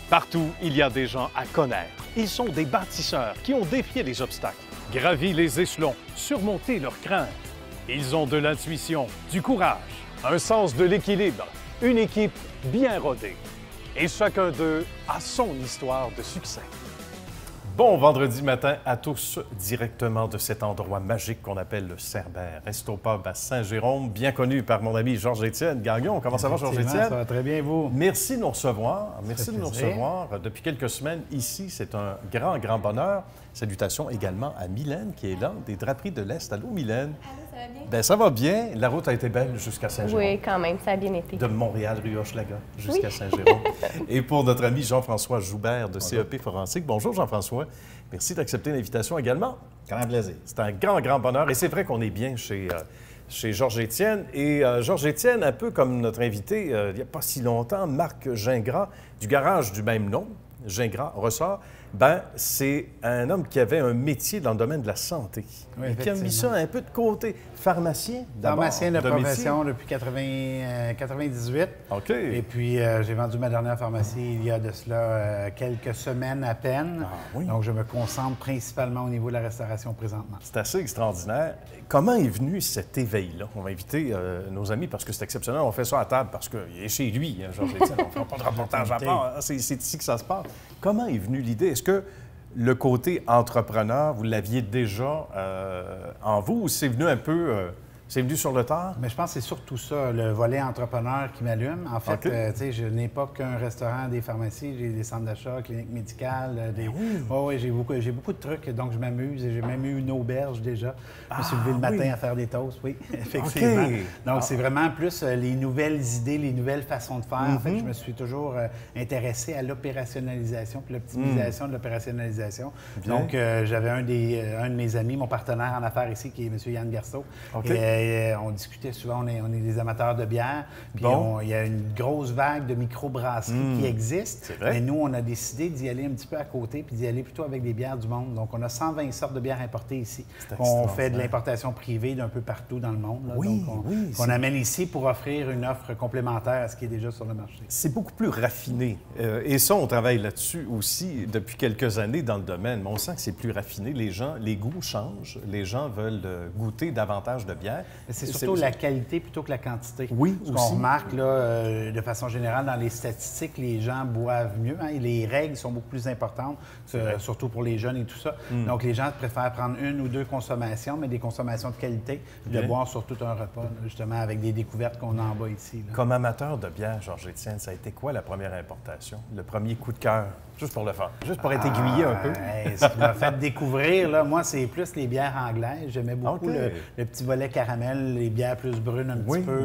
Partout, il y a des gens à connaître. Ils sont des bâtisseurs qui ont défié les obstacles, gravi les échelons, surmonté leurs craintes. Ils ont de l'intuition, du courage, un sens de l'équilibre, une équipe bien rodée. Et chacun d'eux a son histoire de succès. Bon vendredi matin à tous, directement de cet endroit magique qu'on appelle le Cerbère, Resto Pub à Saint-Jérôme, bien connu par mon ami Georges-Étienne Gagnon. Comment ça va, Georges-Étienne? Ça va très bien, vous. Merci de nous recevoir. Merci de nous recevoir. Depuis quelques semaines, ici, c'est un grand bonheur. Salutations également à Mylène, qui est là, des Draperies de l'Est. Allô, Mylène? Allô, ça va bien? Bien, ça va bien. La route a été belle jusqu'à Saint-Jérôme. Oui, quand même, ça a bien été. De Montréal, rue Hochelaga, jusqu'à Saint-Jérôme. Et pour notre ami Jean-François Joubert de CEP Forensique. Bonjour, Jean-François. Merci d'accepter l'invitation également. Grand plaisir. C'est un grand bonheur. Et c'est vrai qu'on est bien chez Georges-Étienne. Et Georges-Étienne, un peu comme notre invité il n'y a pas si longtemps, Marc Gingras, du garage du même nom, Gingras Ressort, ben c'est un homme qui avait un métier dans le domaine de la santé. Oui, et qui a mis ça un peu de côté. Pharmacien, d'abord. Pharmacien de profession métier. depuis 98. OK. Et puis, j'ai vendu ma dernière pharmacie il y a de cela quelques semaines à peine. Ah, oui. Donc, je me concentre principalement au niveau de la restauration présentement. C'est assez extraordinaire. Comment est venu cet éveil-là? On va inviter nos amis parce que c'est exceptionnel. On fait ça à table parce qu'il est chez lui, hein, Georges-Étienne. On ne fera pas de reportage à part. C'est ici que ça se passe. Comment est venue l'idée? Est-ce que le côté entrepreneur, vous l'aviez déjà en vous ou c'est venu un peu... c'est venu sur le tard? Mais je pense que c'est surtout ça, le volet entrepreneur qui m'allume. En fait, OK. tu sais, je n'ai pas qu'un restaurant, des pharmacies, j'ai des centres d'achat, cliniques médicales, des... oui. Oh, oui, j'ai beaucoup de trucs, donc je m'amuse. J'ai même eu une auberge déjà. Je me suis levé le matin oui. à faire des toasts, oui, effectivement. OK. Donc, c'est vraiment plus les nouvelles idées, les nouvelles façons de faire. En fait, je me suis toujours intéressé à l'opérationnalisation puis l'optimisation de l'opérationnalisation. Bien. Donc, j'avais un de mes amis, mon partenaire en affaires ici, qui est M. Yann Garceau. OK. Et on discutait souvent, on est des amateurs de bière, puis Bon. il y a une grosse vague de microbrasseries qui existe. C'est vrai. Mais nous, on a décidé d'y aller un petit peu à côté, puis d'y aller plutôt avec des bières du monde. Donc, on a 120 sortes de bières importées ici. On fait de l'importation privée d'un peu partout dans le monde. Là. Oui, Donc, oui, on amène ici pour offrir une offre complémentaire à ce qui est déjà sur le marché. C'est beaucoup plus raffiné. Et ça, on travaille là-dessus aussi depuis quelques années dans le domaine. Mais on sent que c'est plus raffiné. Les goûts changent. Les gens veulent goûter davantage de bière. C'est surtout la qualité plutôt que la quantité. Oui, Ce aussi. qu'on remarque, là, de façon générale, dans les statistiques, les gens boivent mieux. Hein, et les règles sont beaucoup plus importantes, surtout pour les jeunes et tout ça. Donc, les gens préfèrent prendre une ou deux consommations, mais des consommations de qualité, de boire sur tout un repas, là, justement, avec des découvertes qu'on a en bas ici. Là. Comme amateur de bière, Georges-Étienne, ça a été quoi la première importation? Le premier coup de cœur? Juste pour le fun. Juste pour être aiguillé un peu. Ce qui m'a fait découvrir, là, moi, c'est plus les bières anglaises. J'aimais beaucoup OK. le petit volet caramel, les bières plus brunes un petit peu.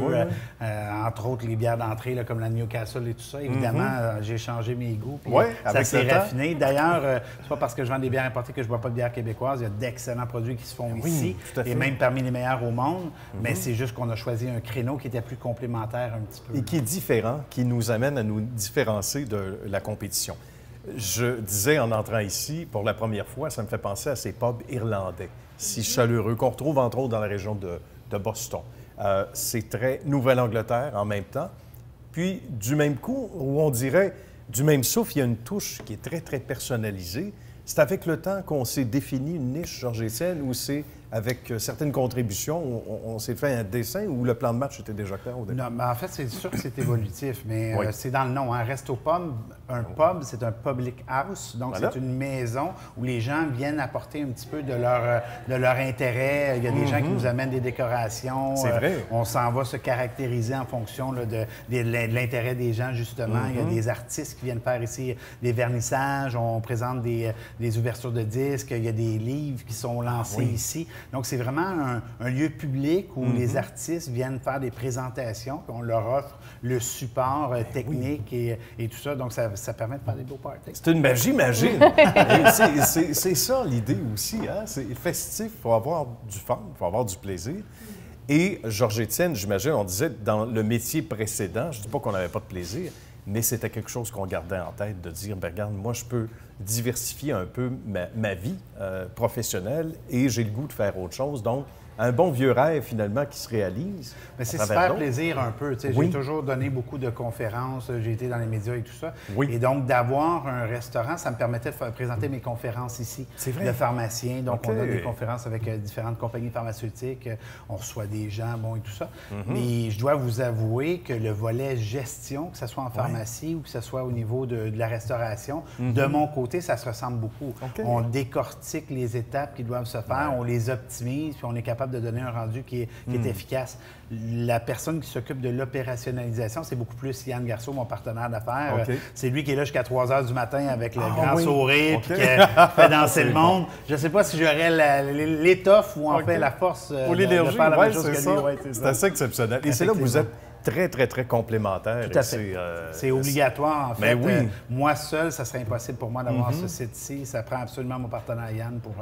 Entre autres, les bières d'entrée, là, comme la Newcastle et tout ça. Évidemment, j'ai changé mes goûts. Puis, Oui, ça avec s'est le temps. raffiné. D'ailleurs, c'est pas parce que je vends des bières importées que je ne bois pas de bière québécoise. Il y a d'excellents produits qui se font ici. tout à fait. Et même parmi les meilleurs au monde. Mais c'est juste qu'on a choisi un créneau qui était plus complémentaire un petit peu. Et qui est différent, qui nous amène à nous différencier de la compétition. Je disais en entrant ici, pour la première fois, ça me fait penser à ces pubs irlandais, si chaleureux, qu'on retrouve entre autres dans la région de Boston. C'est très Nouvelle-Angleterre en même temps. Puis, du même coup, où on dirait, du même souffle, il y a une touche qui est très personnalisée. C'est avec le temps qu'on s'est défini une niche, Georges-Étienne, ou c'est avec certaines contributions, on s'est fait un dessin ou le plan de match était déjà clair au début? Non, mais en fait, c'est sûr que c'est évolutif, mais Oui. c'est dans le nom. Hein. Resto Pub, un pub, c'est un public house. Donc, Voilà. c'est une maison où les gens viennent apporter un petit peu de leur intérêt. Il y a des gens qui nous amènent des décorations. C'est vrai. On s'en va se caractériser en fonction là, de l'intérêt des gens, justement. Il y a des artistes qui viennent faire ici des vernissages. On présente des ouvertures de disques. Il y a des livres qui sont lancés ici. Donc, c'est vraiment un lieu public où les artistes viennent faire des présentations, puis on leur offre le support technique et tout ça. Donc, ça permet de faire des beaux parties. C'est une magie magique. C'est ça l'idée aussi. Hein? C'est festif, il faut avoir du fun, il faut avoir du plaisir. Et Georges-Étienne, j'imagine, on disait dans le métier précédent, je ne dis pas qu'on n'avait pas de plaisir, mais c'était quelque chose qu'on gardait en tête, de dire, bien, regarde, moi, je peux diversifier un peu ma vie professionnelle et j'ai le goût de faire autre chose. Donc, un bon vieux rêve, finalement, qui se réalise. Mais c'est à se travers faire d'autres. plaisir un peu. Tu sais, Oui. j'ai toujours donné beaucoup de conférences, j'ai été dans les médias et tout ça. Oui. Et donc, d'avoir un restaurant, ça me permettait de présenter mes conférences ici. C'est vrai. De pharmaciens. Donc, OK. on donne des conférences avec différentes compagnies pharmaceutiques. On reçoit des gens, bon, et tout ça. Mm-hmm. Mais je dois vous avouer que le volet gestion, que ce soit en pharmacie ou que ce soit au niveau de la restauration, de mon côté, ça se ressemble beaucoup. Mm-hmm. OK. On décortique les étapes qui doivent se faire, on les optimise, puis on est capable de donner un rendu qui est efficace. La personne qui s'occupe de l'opérationnalisation, c'est beaucoup plus Yann Garceau, mon partenaire d'affaires. OK. C'est lui qui est là jusqu'à 3 heures du matin avec le Ah grand oui. sourire, OK. puis qui fait danser C'est le monde. Je ne sais pas si j'aurais l'étoffe ou en OK. fait la force Pour de l'énergie, faire la ouais, même chose c'est que ça. lui. Ouais, c'est C'est ça. assez exceptionnel. Et c'est là que vous êtes très, très, très complémentaires. Tout à Et fait. C'est obligatoire, en fait. Mais oui. Moi seul, ça serait impossible pour moi d'avoir ce site-ci. Ça prend absolument mon partenaire Yann pour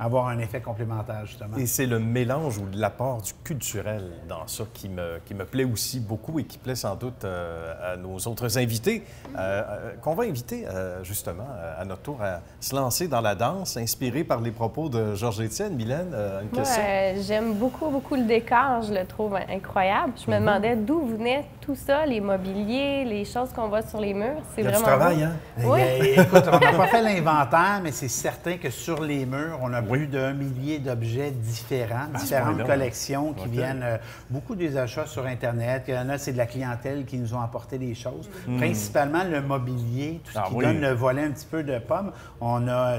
avoir un effet complémentaire, justement. Et c'est le mélange ou l'apport du culturel dans ça qui me plaît aussi beaucoup et qui plaît sans doute à nos autres invités, qu'on va inviter justement à notre tour à se lancer dans la danse, inspiré par les propos de Georges-Étienne. Mylène, une question? J'aime beaucoup, beaucoup le décor. Je le trouve incroyable. Je me demandais d'où venait tout ça, les mobiliers, les choses qu'on voit sur les murs. C'est Il y a du vraiment travail, beau. hein? Oui. Écoute, on n'a pas fait l'inventaire, mais c'est certain que sur les murs, on a plus d'1 millier d'objets différents, différentes point-là. collections qui viennent beaucoup des achats sur Internet. Il y en a, c'est de la clientèle qui nous ont apporté des choses. Principalement le mobilier, tout ce qui donne le volet un petit peu de pomme.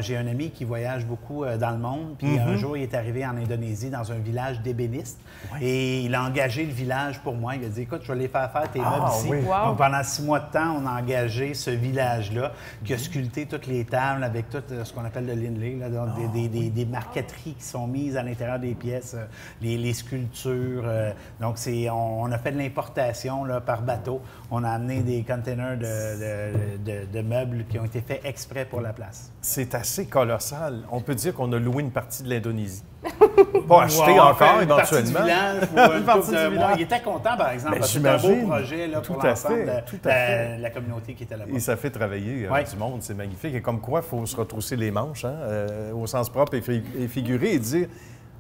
J'ai un ami qui voyage beaucoup dans le monde, puis un jour, il est arrivé en Indonésie dans un village d'ébénistes et il a engagé le village pour moi. Il a dit, écoute, je vais les faire faire tes meubles ici. oui. Wow. Donc, pendant 6 mois de temps, on a engagé ce village-là qui a sculpté toutes les tables avec tout ce qu'on appelle le linley, là, donc des marqueteries qui sont mises à l'intérieur des pièces, les sculptures. Donc, on a fait de l'importation là, par bateau. On a amené des containers de meubles qui ont été faits exprès pour la place. C'est assez colossal. On peut dire qu'on a loué une partie de l'Indonésie. Pas acheté Wow, encore, une partie du éventuellement. village pour une partie couple de du mois. village. Il était content, par exemple, Ben, parce que c'est un beau j'imagine. projet là, Tout pour à l'ensemble fait, de tout à fait. la communauté qui était là-bas. Et ça fait travailler Ouais. du monde, c'est magnifique. Et comme quoi, il faut se retrousser les manches, hein, au sens propre et figuré, et dire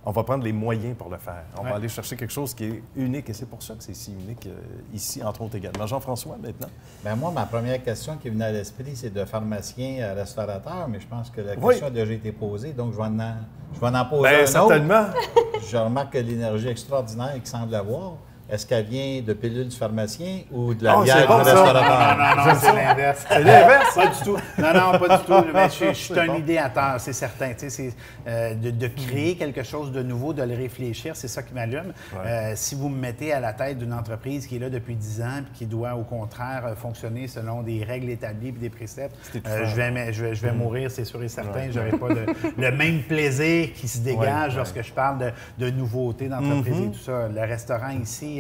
on va prendre les moyens pour le faire. On va aller chercher quelque chose qui est unique, et c'est pour ça que c'est si unique ici, entre autres également. Jean-François, maintenant. Bien, moi, ma première question qui venait à l'esprit, c'est de pharmacien à restaurateur, mais je pense que la question a déjà été posée, donc je vais en poser Bien, un certainement. autre. Je remarque que l'énergie extraordinaire qu'il semble avoir, est-ce qu'elle vient de pilules du pharmacien ou de la bière c'est bon, du ça. restaurateur? Non, c'est l'inverse. C'est l'inverse? Pas du tout. Non, pas du tout. Mais je suis un idéateur, c'est certain. Tu sais, c'est de créer quelque chose de nouveau, de le réfléchir, c'est ça qui m'allume. Si vous me mettez à la tête d'une entreprise qui est là depuis 10 ans et qui doit, au contraire, fonctionner selon des règles établies et des préceptes, je vais mourir, c'est sûr et certain. Je n'aurai pas le même plaisir qui se dégage lorsque je parle de nouveautés d'entreprise et tout ça. Le restaurant ici,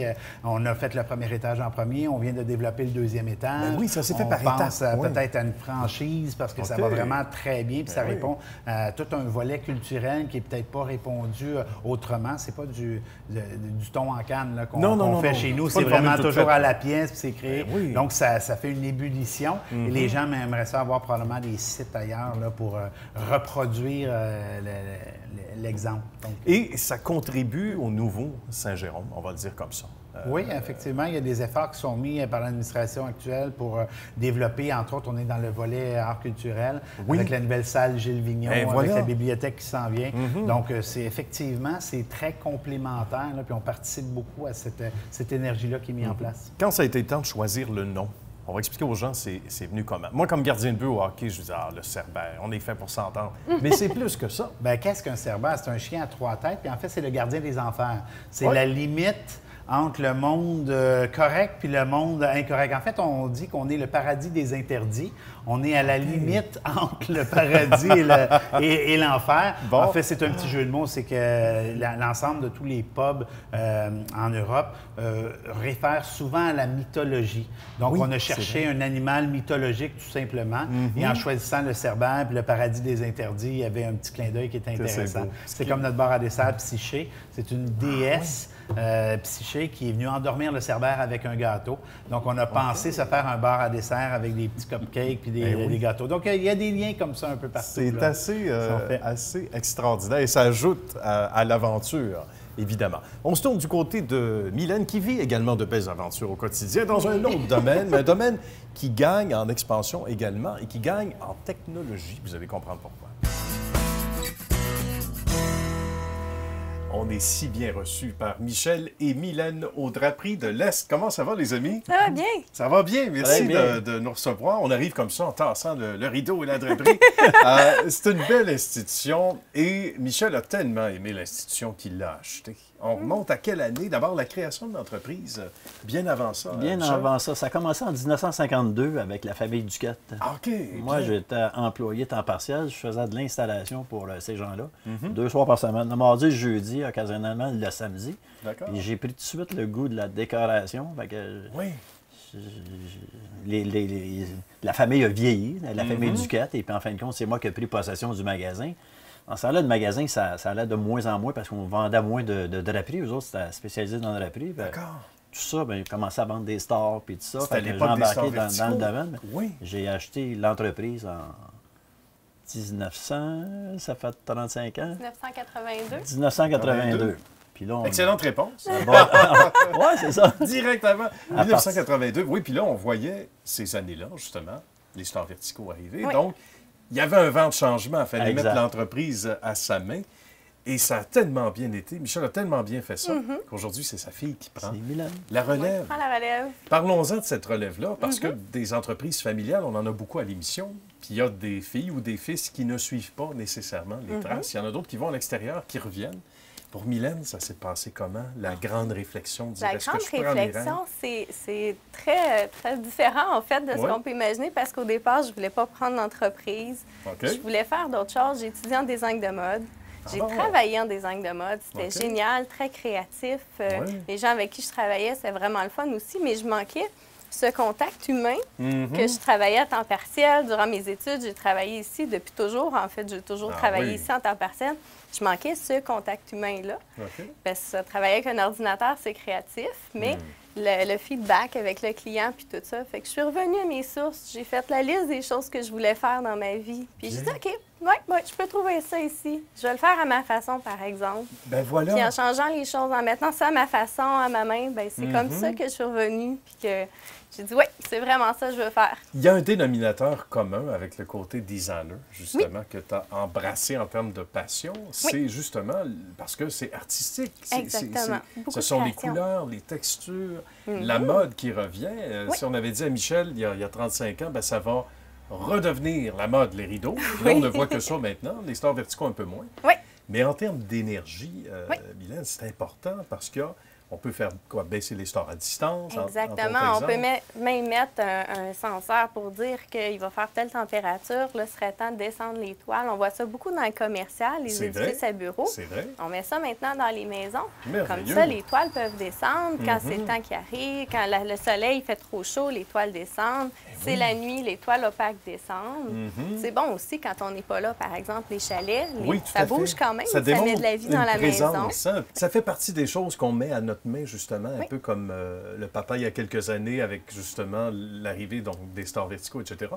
on a fait le premier étage en premier, on vient de développer le deuxième étage. Ben oui, ça s'est fait par On pense étapes, oui. peut-être à une franchise parce que ça OK. va vraiment très bien puis ça oui. répond à tout un volet culturel qui n'est peut-être pas répondu autrement. C'est pas du thon en canne là, qu'on fait chez nous. C'est pas C'est une vraiment formule toute toujours faite. à la pièce puis c'est créé. Ben oui. Donc, ça fait une ébullition et les gens aimeraient ça avoir probablement des sites ailleurs là, pour reproduire l'exemple. Donc, Et ça contribue au nouveau Saint-Jérôme, on va le dire comme ça. oui, effectivement, il y a des efforts qui sont mis par l'administration actuelle pour développer, entre autres, on est dans le volet art culturel, avec la nouvelle salle Gilles Vignon, Et voilà. avec la bibliothèque qui s'en vient. Donc, c'est très complémentaire, là, puis on participe beaucoup à cette énergie-là qui est mise en place. Quand ça a été le temps de choisir le nom, on va expliquer aux gens c'est venu comment. Moi, comme gardien de but au hockey, je dis le Cerbère, on est fait pour s'entendre. Mais c'est plus que ça. Bien, qu'est-ce qu'un cerbère? C'est un chien à 3 têtes, puis en fait, c'est le gardien des enfers. C'est la limite entre le monde correct puis le monde incorrect. En fait, on dit qu'on est le paradis des interdits. On est à la limite entre le paradis et l'enfer. Bon. En fait, c'est un petit jeu de mots. C'est que l'ensemble de tous les pubs en Europe réfèrent souvent à la mythologie. Donc, Oui, on a cherché un animal mythologique, tout simplement. Et en choisissant le cerbère puis le paradis des interdits, il y avait un petit clin d'œil qui était intéressant. beau. C'est comme notre bar à dessert Psyché. C'est une déesse Psyché qui est venue endormir le cerbère avec un gâteau. Donc, on a pensé se faire un bar à dessert avec des petits cupcakes puis des gâteaux. Donc, il y a des liens comme ça un peu partout. C'est là. assez extraordinaire et ça ajoute à l'aventure. évidemment. On se tourne du côté de Mylène, qui vit également de belles aventures au quotidien dans un autre domaine, mais un domaine qui gagne en expansion également et qui gagne en technologie. Vous allez comprendre pourquoi. On est si bien reçus par Michel et Mylène aux Draperies de l'Est. Comment ça va, les amis? Ça va bien. Ça va bien, merci bien. de nous recevoir. On arrive comme ça en tassant le rideau et la draperie. C'est une belle institution et Michel a tellement aimé l'institution qu'il l'a achetée. On remonte à quelle année? D'abord, la création de l'entreprise, bien avant ça. Bien Michel? avant ça. Ça a commencé en 1952 avec la famille Duquette. Ah, OK. Moi, bien. j'étais employé temps partiel. Je faisais de l'installation pour ces gens-là. 2 soirs par semaine. Le mardi, le jeudi, occasionnellement le samedi. D'accord. Et j'ai pris tout de suite le goût de la décoration. Fait que Oui. la famille a vieilli, la famille Duquette. Et puis, en fin de compte, c'est moi qui ai pris possession du magasin. En ce temps-là, le magasin, ça allait de moins en moins parce qu'on vendait moins de draperies. Eux autres, c'était spécialisé dans la draperie. D'accord. Tout ça, bien, j'ai commencé à vendre des stars puis tout ça. C'était à Fait que l'époque j'ai des embarqué stars dans le verticaux. domaine. Oui. J'ai acheté l'entreprise en 1900, ça fait 35 ans. 1982. 1982. Puis là, on... Excellente réponse. Oui, c'est ça. Directement. À 1982. Oui, puis là, on voyait ces années-là, justement, les stars verticaux arriver. Oui. Donc, il y avait un vent de changement. Il fallait Exact. mettre l'entreprise à sa main. Et ça a tellement bien été. Michel a tellement bien fait ça qu'aujourd'hui, c'est sa fille qui prend C'est Mylène. la relève. Prends la relève. Parlons-en de cette relève-là, parce que des entreprises familiales, on en a beaucoup à l'émission. Puis il y a des filles ou des fils qui ne suivent pas nécessairement les traces. Il y en a d'autres qui vont à l'extérieur, qui reviennent. Pour Mylène, ça s'est passé comment? La grande réflexion, La est-ce que grande je prends les rênes? réflexion, c'est très, très différent, en fait, de ce Ouais. qu'on peut imaginer, parce qu'au départ, je ne voulais pas prendre l'entreprise. OK. Je voulais faire d'autres choses. J'ai étudié en design de mode. J'ai Ah. travaillé en design de mode. C'était OK. génial, très créatif. Ouais. Les gens avec qui je travaillais, c'était vraiment le fun aussi, mais je manquais ce contact humain Mhm. que je travaillais à temps partiel. Durant mes études, j'ai travaillé ici depuis toujours. En fait, j'ai toujours Ah travaillé oui. ici en temps partiel. Je manquais ce contact humain-là. OK. Parce que travailler avec un ordinateur, c'est créatif, mais le feedback avec le client puis tout ça. Fait que je suis revenue à mes sources. J'ai fait la liste des choses que je voulais faire dans ma vie. Puis j'ai dit, OK, ouais, je peux trouver ça ici. Je vais le faire à ma façon, par exemple. Ben voilà. Puis en changeant les choses, en mettant ça à ma façon, à ma main, ben c'est comme ça que je suis revenue. Puis que j'ai dit, oui, c'est vraiment ça que je veux faire. Il y a un dénominateur commun avec le côté designer, justement, que tu as embrassé en termes de passion. C'est justement parce que c'est artistique. Exactement. Beaucoup Ce de sont les création. couleurs, les textures, la mode qui revient. Si on avait dit à Michel, il y a 35 ans, ben, ça va redevenir la mode, les rideaux. Puis là, on ne voit que ça maintenant, les stars verticaux un peu moins. Oui. Mais en termes d'énergie, Mylène, c'est important parce que on peut faire quoi? Baisser les stars à distance? Exactement. On peut même mettre un senseur pour dire qu'il va faire telle température. Là, ce serait temps de descendre les toiles. On voit ça beaucoup dans le commercial, les C'est édifices vrai. à bureau. C'est vrai. On met ça maintenant dans les maisons. Comme Merveilleux. ça, les toiles peuvent descendre. Quand c'est le temps qui arrive, quand le soleil fait trop chaud, les toiles descendent. C'est la nuit, les toiles opaques descendent. C'est bon aussi quand on n'est pas là, par exemple, les chalets. Oui, tout ça à fait. bouge quand même, Ça ça démontre met de la vie une dans la maison. présence, hein. Ça fait partie des choses qu'on met à notre main, justement, un Oui. peu comme le papa il y a quelques années avec, justement, l'arrivée donc, des stars verticaux, etc.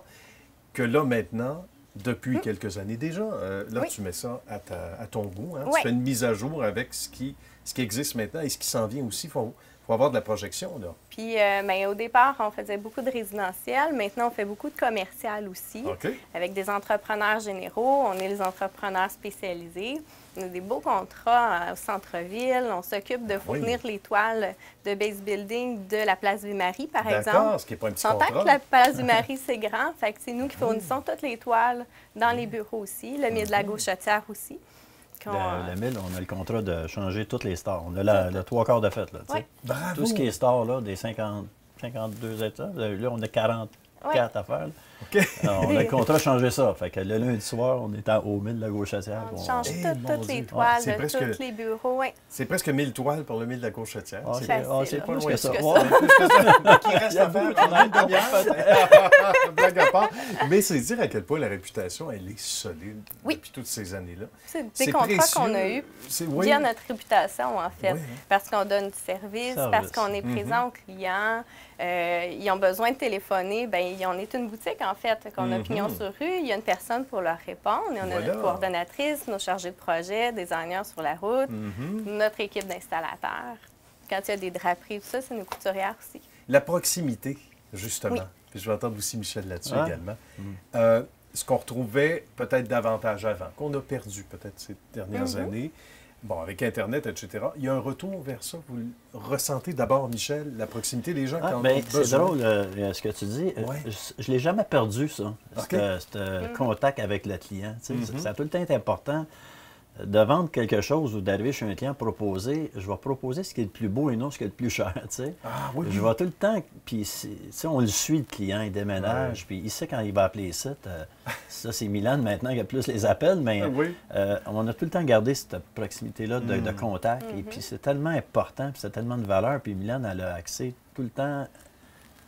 Que là, maintenant, depuis quelques années déjà, là, Oui. tu mets ça à ton goût. Hein. Oui. Tu fais une mise à jour avec ce qui existe maintenant et ce qui s'en vient aussi. Il faut avoir de la projection, là. Puis, au départ, on faisait beaucoup de résidentiel. Maintenant, on fait beaucoup de commercial aussi, OK. avec des entrepreneurs généraux. On est les entrepreneurs spécialisés. On a des beaux contrats au centre-ville. On s'occupe de fournir les toiles de base building de la place du Marie, par exemple. D'accord, ce qui n'est pas un petit On s'entend contrat. que la place du Marie, c'est grand. Fait que c'est nous qui fournissons toutes les toiles dans les bureaux aussi. Le milieu de la gauchetière aussi. Le mille, on a le contrat de changer toutes les stars. On a le 3/4 de fait. Là, tu sais. Oui. Bravo! Tout ce qui est star, là, des 52 états, là, on a 44 à faire. là. OK. Alors, on a le contrat de changer ça. Fait que le lundi soir, on est au mille de la gauchetière. On change Eh, toutes mon les Dieu. toiles C'est de presque- tous les bureaux. Oui. C'est presque 1000 toiles pour le 1000 de la gauchetière. Ah, C'est c'est facile, pas là. loin que ça. Plus que Ouais. ça. plus que ça. Qui reste à faire pendant une demi-heure. Blague à part. Mais c'est dire à quel point la réputation, elle est solide Oui. depuis toutes ces années-là. C'est des C'est contrats précieux. qu'on a eus Oui. via notre réputation, en fait. Oui, hein. Parce qu'on donne du service, parce qu'on est présent aux clients. Ils ont besoin de téléphoner. Bien, on est une boutique, en fait. On a pignon sur rue, il y a une personne pour leur répondre. Et on a notre coordonnatrice, nos chargés de projet, designers sur la route, notre équipe d'installateurs. Quand il y a des draperies, tout ça, c'est nos couturières aussi. La proximité, justement. Oui. Puis je vais entendre aussi Michel là-dessus Ouais. également. Ce qu'on retrouvait peut-être davantage avant, qu'on a perdu peut-être ces dernières années, bon, avec Internet, etc., il y a un retour vers ça. Vous le ressentez d'abord, Michel, la proximité des gens quand on a c'est besoin. drôle ce que tu dis. Ouais. Je ne l'ai jamais perdu, ça, OK. ce contact avec le client. Tu sais, ça a tout le temps été important. De vendre quelque chose ou d'arriver chez un client proposer, je vais proposer ce qui est le plus beau et non ce qui est le plus cher. Tu sais. Ah oui. Je vais tout le temps, puis tu sais, on le suit, le client, il déménage, puis il sait quand il va appeler les sites. Ça, c'est Milan maintenant qui a plus les appels, mais on a tout le temps gardé cette proximité-là de contact. Et puis c'est tellement important, puis c'est tellement de valeur. Puis Milan, elle a accès tout le temps.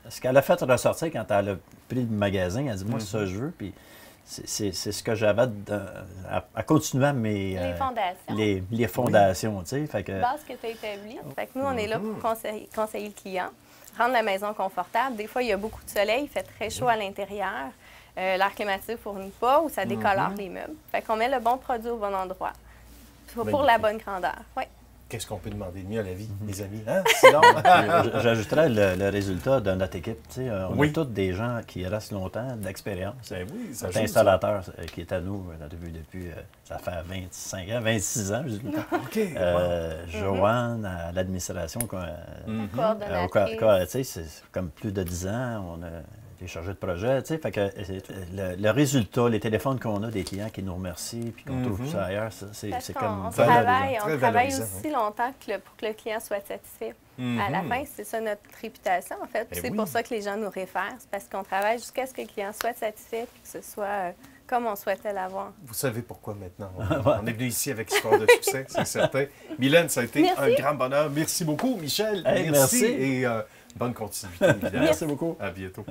Ce qu'elle a fait ressortir quand elle a pris le magasin, elle a dit moi, c'est ça que je veux. Puis c'est ce que j'avais à continuer à mes... Les fondations. Les fondations, tu sais. Fait que, Base que tu as établie. Fait que nous, on est là pour conseiller le client, rendre la maison confortable. Des fois, il y a beaucoup de soleil, il fait très chaud à l'intérieur. L'air climatique ne fournit pas ou ça décolore les meubles. Fait qu'on met le bon produit au bon endroit pour la bonne grandeur. Oui. Qu'est-ce qu'on peut demander de mieux à la vie, les amis? Hein? Sinon... J'ajouterais le résultat de notre équipe. Tu sais, on a tous des gens qui restent longtemps, d'expérience. Ben oui, ça Notre joue, installateur qui est à nous, depuis ça fait 25 ans, 26 ans, je dis tout le temps. OK. Joanne, à l'administration, Coordonnatrice. tu sais, c'est comme plus de 10 ans, on a été chargé de projet, tu sais, fait que le résultat, les téléphones qu'on a des clients qui nous remercient puis qu'on trouve tout ça ailleurs, c'est comme On valorisant. Très travaille valorisant, aussi longtemps pour que le client soit satisfait. À la fin, c'est ça notre réputation, en fait. Puis c'est pour ça que les gens nous réfèrent. C'est parce qu'on travaille jusqu'à ce que le client soit satisfait et que ce soit comme on souhaitait l'avoir. Vous savez pourquoi maintenant. On est venu ici avec Histoire de succès, c'est certain. Mylène, ça a été un grand bonheur. Merci beaucoup, Michel. Merci. Et bonne continuité, évidemment. Merci beaucoup. À bientôt.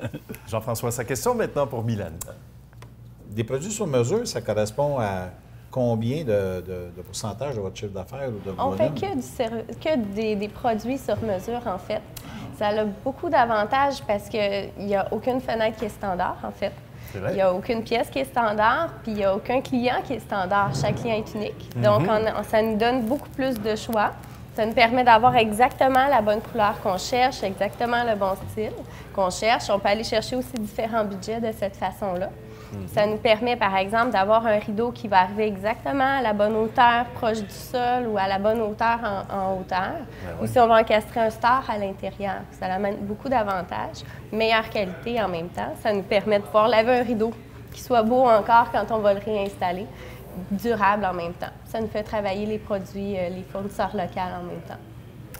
Jean-François, sa question maintenant pour Mylène. Des produits sur mesure, ça correspond à combien de pourcentage de votre chiffre d'affaires ou de On fait volume? des produits sur mesure, en fait. Ça a beaucoup d'avantages parce qu'il n'y a aucune fenêtre qui est standard, en fait. Il n'y a aucune pièce qui est standard, puis il n'y a aucun client qui est standard. Chaque client est unique. Donc, ça nous donne beaucoup plus de choix. Ça nous permet d'avoir exactement la bonne couleur qu'on cherche, exactement le bon style qu'on cherche. On peut aller chercher aussi différents budgets de cette façon-là. Ça nous permet, par exemple, d'avoir un rideau qui va arriver exactement à la bonne hauteur, proche du sol ou à la bonne hauteur en hauteur. Ou si on va encastrer un star à l'intérieur. Ça amène beaucoup d'avantages. Meilleure qualité en même temps. Ça nous permet de pouvoir laver un rideau qui soit beau encore quand on va le réinstaller. Durable en même temps. Ça nous fait travailler les produits, les fournisseurs locaux en même temps.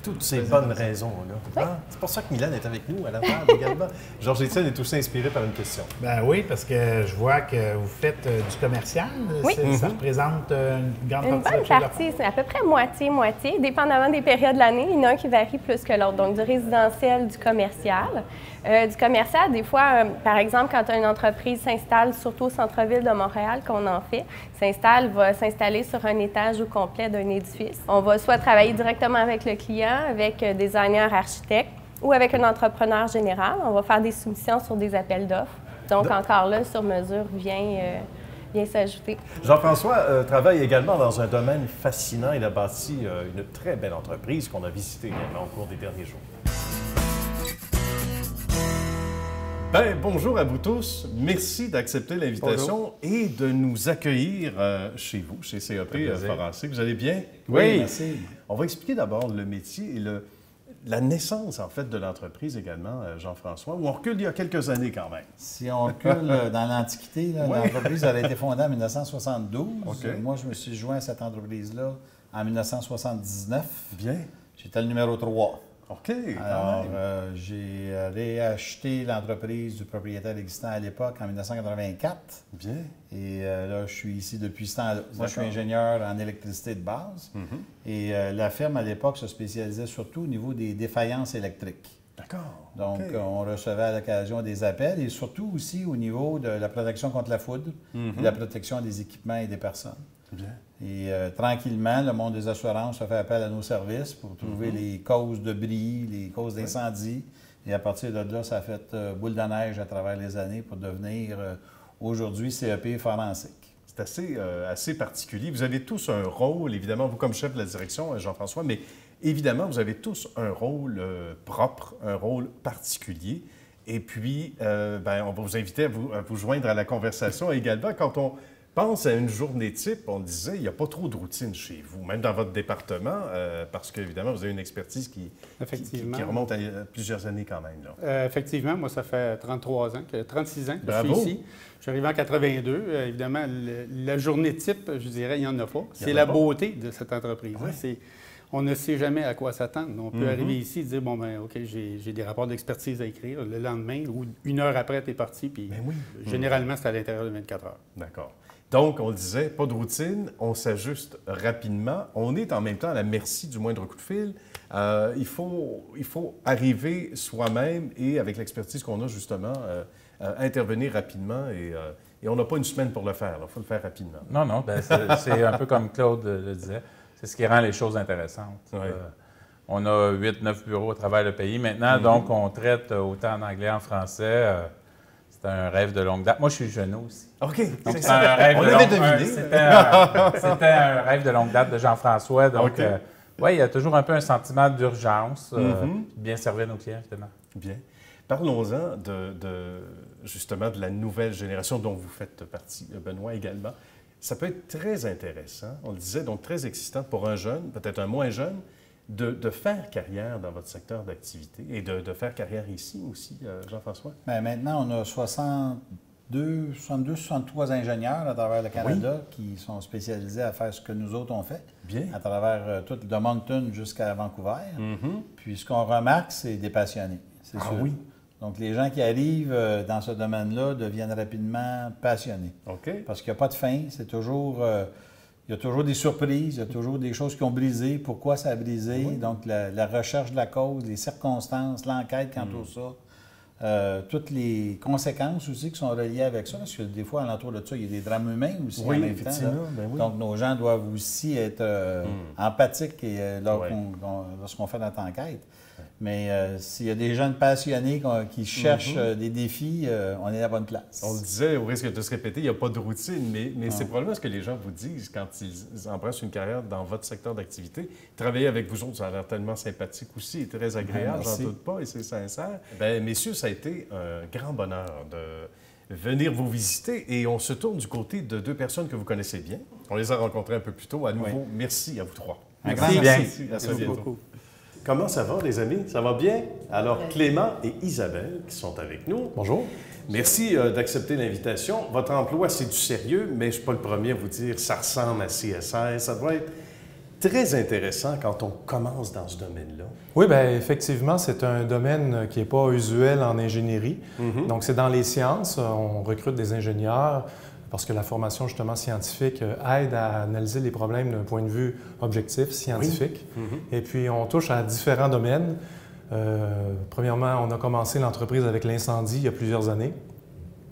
Toutes ces bonnes raisons-là. Ah, c'est pour ça que Mylène est avec nous à la table également. Georges-Étienne est aussi inspiré par une question. Ben oui, parce que je vois que vous faites du commercial. Oui. Ça représente une grande Une partie de bonne votre chiffre partie, c'est à peu près moitié-moitié, dépendamment des périodes de l'année. Il y en a un qui varie plus que l'autre, donc du résidentiel, du commercial. Du commercial, des fois, par exemple, quand une entreprise s'installe, surtout au centre-ville de Montréal, qu'on en fait, va s'installer sur un étage au complet d'un édifice. On va soit travailler directement avec le client, avec designers, architectes, ou avec un entrepreneur général. On va faire des soumissions sur des appels d'offres. Donc, encore là, sur mesure vient s'ajouter. Jean-François travaille également dans un domaine fascinant. Il a bâti une très belle entreprise qu'on a visitée également au cours des derniers jours. Ben, bonjour à vous tous. Merci d'accepter l'invitation et de nous accueillir chez vous, chez CEP Forasé. Vous allez bien? Oui, merci. On va expliquer d'abord le métier et la naissance, en fait, de l'entreprise également, Jean-François, où on recule il y a quelques années quand même. Si on recule dans l'Antiquité, l'entreprise a été fondée en 1972. Moi, je me suis joint à cette entreprise-là en 1979. Bien. J'étais le numéro 3. OK. Alors, j'ai réacheté l'entreprise du propriétaire existant à l'époque en 1984. Bien. Et là, je suis ici depuis ce temps-là. Moi, je suis ingénieur en électricité de base. Et la firme, à l'époque, se spécialisait surtout au niveau des défaillances électriques. D'accord. Donc, on recevait à l'occasion des appels et surtout aussi au niveau de la protection contre la foudre et la protection des équipements et des personnes. Bien. Et tranquillement, le monde des assurances a fait appel à nos services pour trouver les causes de bris, les causes d'incendie Et à partir de là, ça a fait boule de neige à travers les années pour devenir aujourd'hui CEP forensique. C'est assez particulier. Vous avez tous un rôle, évidemment, vous comme chef de la direction, Jean-François, mais évidemment, vous avez tous un rôle propre, un rôle particulier. Et puis, on va vous inviter à vous joindre à la conversation également. Quand on pense à une journée type, on disait, il n'y a pas trop de routine chez vous, même dans votre département, parce qu'évidemment, vous avez une expertise qui remonte à plusieurs années quand même. Là. Effectivement, moi, ça fait 36 ans que je suis ici. Je suis arrivé en 82. Évidemment, la journée type, je dirais, il n'y en a pas. C'est la beauté de cette entreprise. Ouais. On ne sait jamais à quoi s'attendre. On peut arriver ici et dire, bon, ben OK, j'ai des rapports d'expertise à écrire. Le lendemain ou une heure après, tu es parti. Puis généralement, c'est à l'intérieur de 24 heures. D'accord. Donc, on le disait, pas de routine, on s'ajuste rapidement. On est en même temps à la merci du moindre coup de fil. Il faut arriver soi-même et, avec l'expertise qu'on a, justement, intervenir rapidement. Et on n'a pas une semaine pour le faire. Il faut le faire rapidement. Non, ben c'est un peu comme Claude le disait. C'est ce qui rend les choses intéressantes. Oui. On a 8-9 bureaux à travers le pays maintenant, donc on traite autant en anglais qu'en français. C'est un rêve de longue date. Moi, je suis genou aussi. OK. C'est un rêve on l'avait deviné. C'était un rêve de longue date de Jean-François. Donc, oui, il y a toujours un peu un sentiment d'urgence. Bien servir nos clients, évidemment. Bien. Parlons-en justement de la nouvelle génération dont vous faites partie, Benoît, également. Ça peut être très intéressant, on le disait, donc très excitant pour un jeune, peut-être un moins jeune, de faire carrière dans votre secteur d'activité et de faire carrière ici aussi, Jean-François? Bien, maintenant, on a 63 ingénieurs à travers le Canada qui sont spécialisés à faire ce que nous autres on fait. Bien. À travers tout de Moncton jusqu'à Vancouver. Puis ce qu'on remarque, c'est des passionnés, c'est sûr. Oui. Donc, les gens qui arrivent dans ce domaine-là deviennent rapidement passionnés. OK. Parce qu'il n'y a pas de fin, c'est toujours... il y a toujours des surprises, il y a toujours des choses qui ont brisé. Pourquoi ça a brisé? Oui. Donc, la recherche de la cause, les circonstances, l'enquête quant à ça. Toutes les conséquences aussi qui sont reliées avec ça, parce que des fois, alentour de ça, il y a des drames humains aussi en même temps. Ben oui. Donc, nos gens doivent aussi être empathiques lorsqu'on fait notre enquête. Mais s'il y a des jeunes passionnés qui cherchent des défis, on est à la bonne place. On le disait, au risque de se répéter, il n'y a pas de routine, mais c'est probablement ce que les gens vous disent quand ils embrassent une carrière dans votre secteur d'activité. Travailler avec vous autres, ça a l'air tellement sympathique aussi et très agréable, j'en doute pas, et c'est sincère. Bien, messieurs, ça a été un grand bonheur de venir vous visiter et on se tourne du côté de deux personnes que vous connaissez bien. On les a rencontrées un peu plus tôt. À nouveau, merci à vous trois. Merci. Merci. À bientôt. Comment ça va, les amis? Ça va bien? Alors, Clément et Isabelle qui sont avec nous. Bonjour. Merci d'accepter l'invitation. Votre emploi, c'est du sérieux, mais je ne suis pas le premier à vous dire ça ressemble à CSR. Ça doit être très intéressant quand on commence dans ce domaine-là. Oui, bien, effectivement, c'est un domaine qui n'est pas usuel en ingénierie. Donc, c'est dans les sciences. On recrute des ingénieurs parce que la formation, justement, scientifique aide à analyser les problèmes d'un point de vue objectif, scientifique. Et puis, on touche à différents domaines. Premièrement, on a commencé l'entreprise avec l'incendie il y a plusieurs années.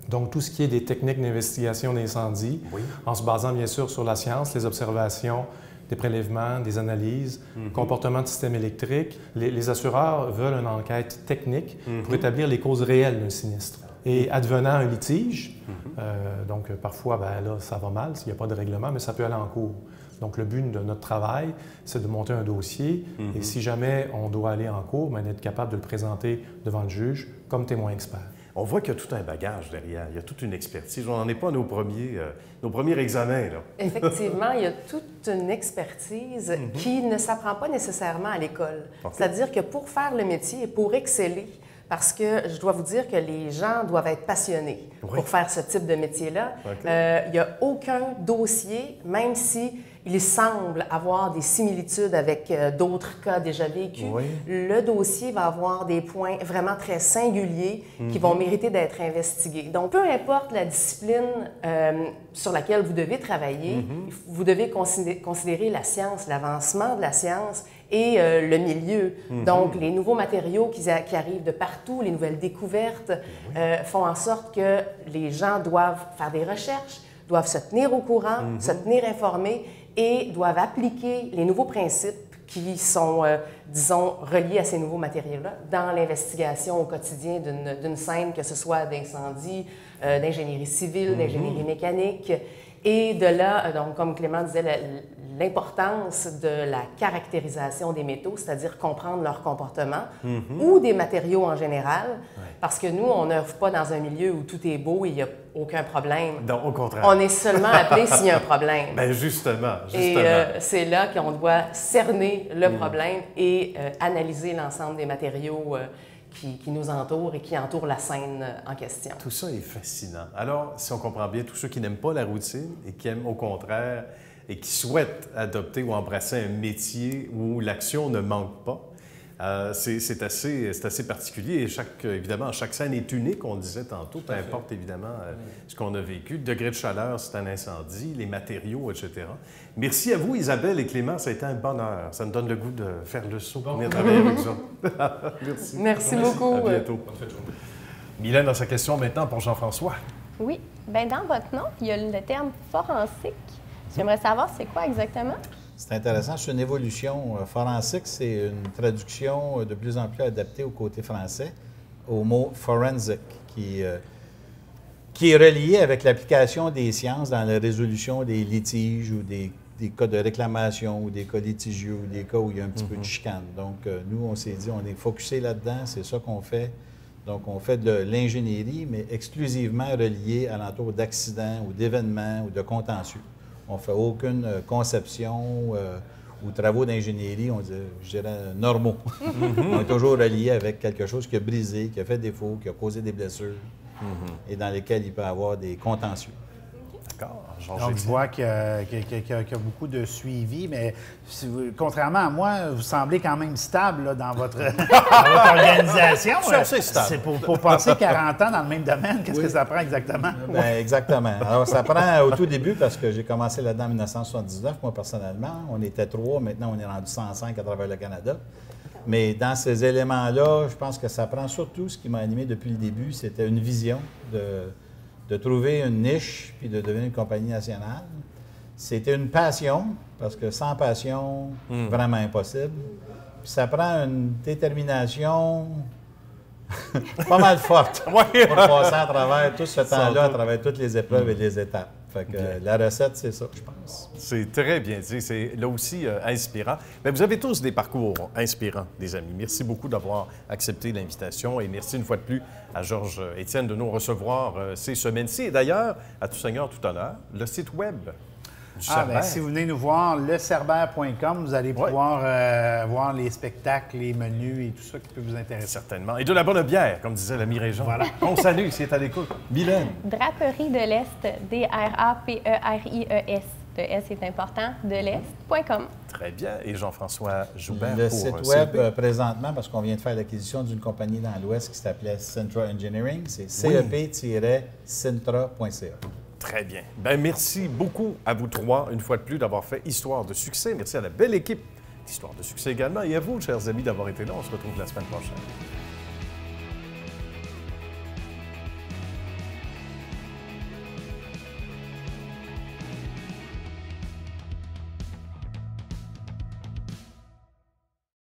Donc, tout ce qui est des techniques d'investigation d'incendie, en se basant, bien sûr, sur la science, les observations, des prélèvements, des analyses, comportement de système électrique. Les assureurs veulent une enquête technique pour établir les causes réelles d'un sinistre. Et advenant un litige, donc parfois, bien, là, ça va mal, s'il n'y a pas de règlement, mais ça peut aller en cours. Donc, le but de notre travail, c'est de monter un dossier et si jamais on doit aller en cours, bien, d'être capable de le présenter devant le juge comme témoin expert. On voit qu'il y a tout un bagage derrière, il y a toute une expertise. On n'en est pas à nos premiers examens, là. Effectivement, il y a toute une expertise qui ne s'apprend pas nécessairement à l'école. C'est-à-dire que pour faire le métier et pour exceller, parce que je dois vous dire que les gens doivent être passionnés pour faire ce type de métier-là. Il n'y a aucun dossier, même si il semble avoir des similitudes avec d'autres cas déjà vécus, le dossier va avoir des points vraiment très singuliers qui vont mériter d'être investigués. Donc, peu importe la discipline sur laquelle vous devez travailler, vous devez considérer la science, l'avancement de la science et le milieu. Donc, les nouveaux matériaux qui arrivent de partout, les nouvelles découvertes font en sorte que les gens doivent faire des recherches, doivent se tenir au courant, se tenir informés et doivent appliquer les nouveaux principes qui sont, disons, reliés à ces nouveaux matériaux-là dans l'investigation au quotidien d'une scène, que ce soit d'incendie, d'ingénierie civile, d'ingénierie mécanique. Et de là, donc, comme Clément disait, l'importance de la caractérisation des métaux, c'est-à-dire comprendre leur comportement, ou des matériaux en général, parce que nous, on n'œuvre pas dans un milieu où tout est beau et il n'y a aucun problème. Non, au contraire. On est seulement appelé s'il y a un problème. Bien, justement. Et c'est là qu'on doit cerner le problème et analyser l'ensemble des matériaux qui nous entourent et qui entourent la scène en question. Tout ça est fascinant. Alors, si on comprend bien, tous ceux qui n'aiment pas la routine et qui aiment au contraire et qui souhaitent adopter ou embrasser un métier où l'action ne manque pas, c'est assez particulier. Et évidemment, chaque scène est unique, on le disait tantôt, peu importe évidemment ce qu'on a vécu. Le degré de chaleur, c'est un incendie, les matériaux, etc. Merci à vous, Isabelle et Clément, ça a été un bonheur. Ça me donne le goût de faire le saut pour venir travailler avec vous. Merci. Merci beaucoup. À bientôt. Mylène, dans sa question maintenant pour Jean-François. Oui. Bien, dans votre nom, il y a le terme forensique. J'aimerais savoir c'est quoi exactement? C'est intéressant, c'est une évolution. Forensique, c'est une traduction de plus en plus adaptée au côté français, au mot forensic, qui est relié avec l'application des sciences dans la résolution des litiges ou des cas de réclamation ou des cas litigieux ou des cas où il y a un petit peu de chicane. Donc, nous, on s'est dit, on est focusé là-dedans, c'est ça qu'on fait. Donc, on fait de l'ingénierie, mais exclusivement reliée à l'entour d'accidents ou d'événements ou de contentieux. On ne fait aucune conception ou travaux d'ingénierie, je dirais, normaux. On est toujours relié avec quelque chose qui a brisé, qui a fait défaut, qui a causé des blessures et dans lesquels il peut y avoir des contentieux. D'accord. Donc, je vois qu'il y a beaucoup de suivi, mais contrairement à moi, vous semblez quand même stable là, dans votre organisation. C'est stable. C'est pour passer 40 ans dans le même domaine, qu'est-ce que ça prend exactement? Bien, exactement. Alors, ça prend au tout début, parce que j'ai commencé là-dedans en 1979, moi personnellement. On était 3, maintenant on est rendu 105 à travers le Canada. Mais dans ces éléments-là, je pense que ça prend surtout ce qui m'a animé depuis le début, c'était une vision de trouver une niche puis de devenir une compagnie nationale. C'était une passion, parce que sans passion, vraiment impossible. Puis ça prend une détermination pas mal forte pour passer à travers tout ce temps-là, à travers toutes les épreuves et les étapes. Fait que la recette, c'est ça, je pense. C'est très bien dit. C'est là aussi inspirant. Mais vous avez tous des parcours inspirants, des amis. Merci beaucoup d'avoir accepté l'invitation et merci une fois de plus à Georges Étienne de nous recevoir ces semaines-ci. Et d'ailleurs, à tout seigneur, tout honneur, le site web du Cerbère. Si vous venez nous voir, lecerbère.com, vous allez pouvoir voir les spectacles, les menus et tout ça qui peut vous intéresser. Certainement. Et de la bonne bière, comme disait l'ami Régent. Voilà. On salue s'il est à l'écoute. Mylène. Draperie de l'Est, D-R-A-P-E-R-I-E-S. Le S est important, de l'Est.com. Très bien. Et Jean-François Joubert Le pour site web, présentement, parce qu'on vient de faire l'acquisition d'une compagnie dans l'Ouest qui s'appelait Sintra Engineering, c'est cep-sintra.ca. Très bien. Bien, merci beaucoup à vous trois, une fois de plus, d'avoir fait Histoire de succès. Merci à la belle équipe d'Histoire de succès également. Et à vous, chers amis, d'avoir été là. On se retrouve la semaine prochaine.